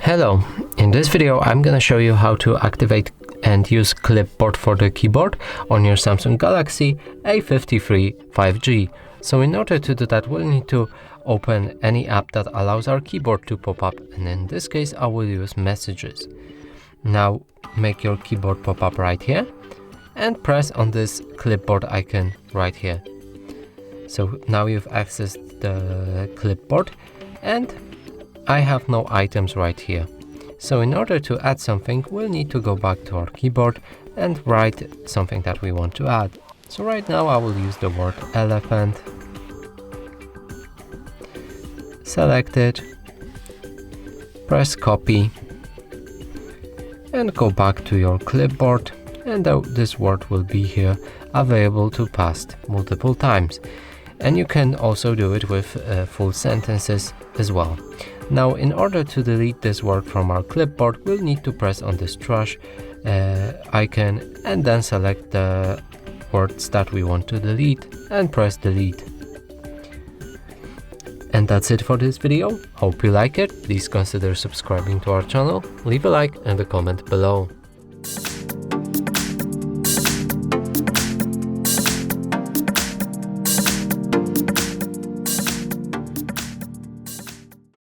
Hello, in this video I'm gonna show you how to activate and use Clipboard for the keyboard on your Samsung Galaxy A53 5G. So in order to do that, we'll need to open any app that allows our keyboard to pop up, and in this case I will use Messages. Now make your keyboard pop up right here and press on this clipboard icon right here. So now you've accessed the clipboard and I have no items right here. So in order to add something, we'll need to go back to our keyboard and write something that we want to add. So right now I will use the word elephant. Select it, press copy and go back to your clipboard, and this word will be here available to paste multiple times. And you can also do it with full sentences as well. Now in order to delete this word from our clipboard, we'll need to press on this trash icon and then select the words that we want to delete and press delete. And that's it for this video. Hope you like it. Please consider subscribing to our channel, leave a like and a comment below.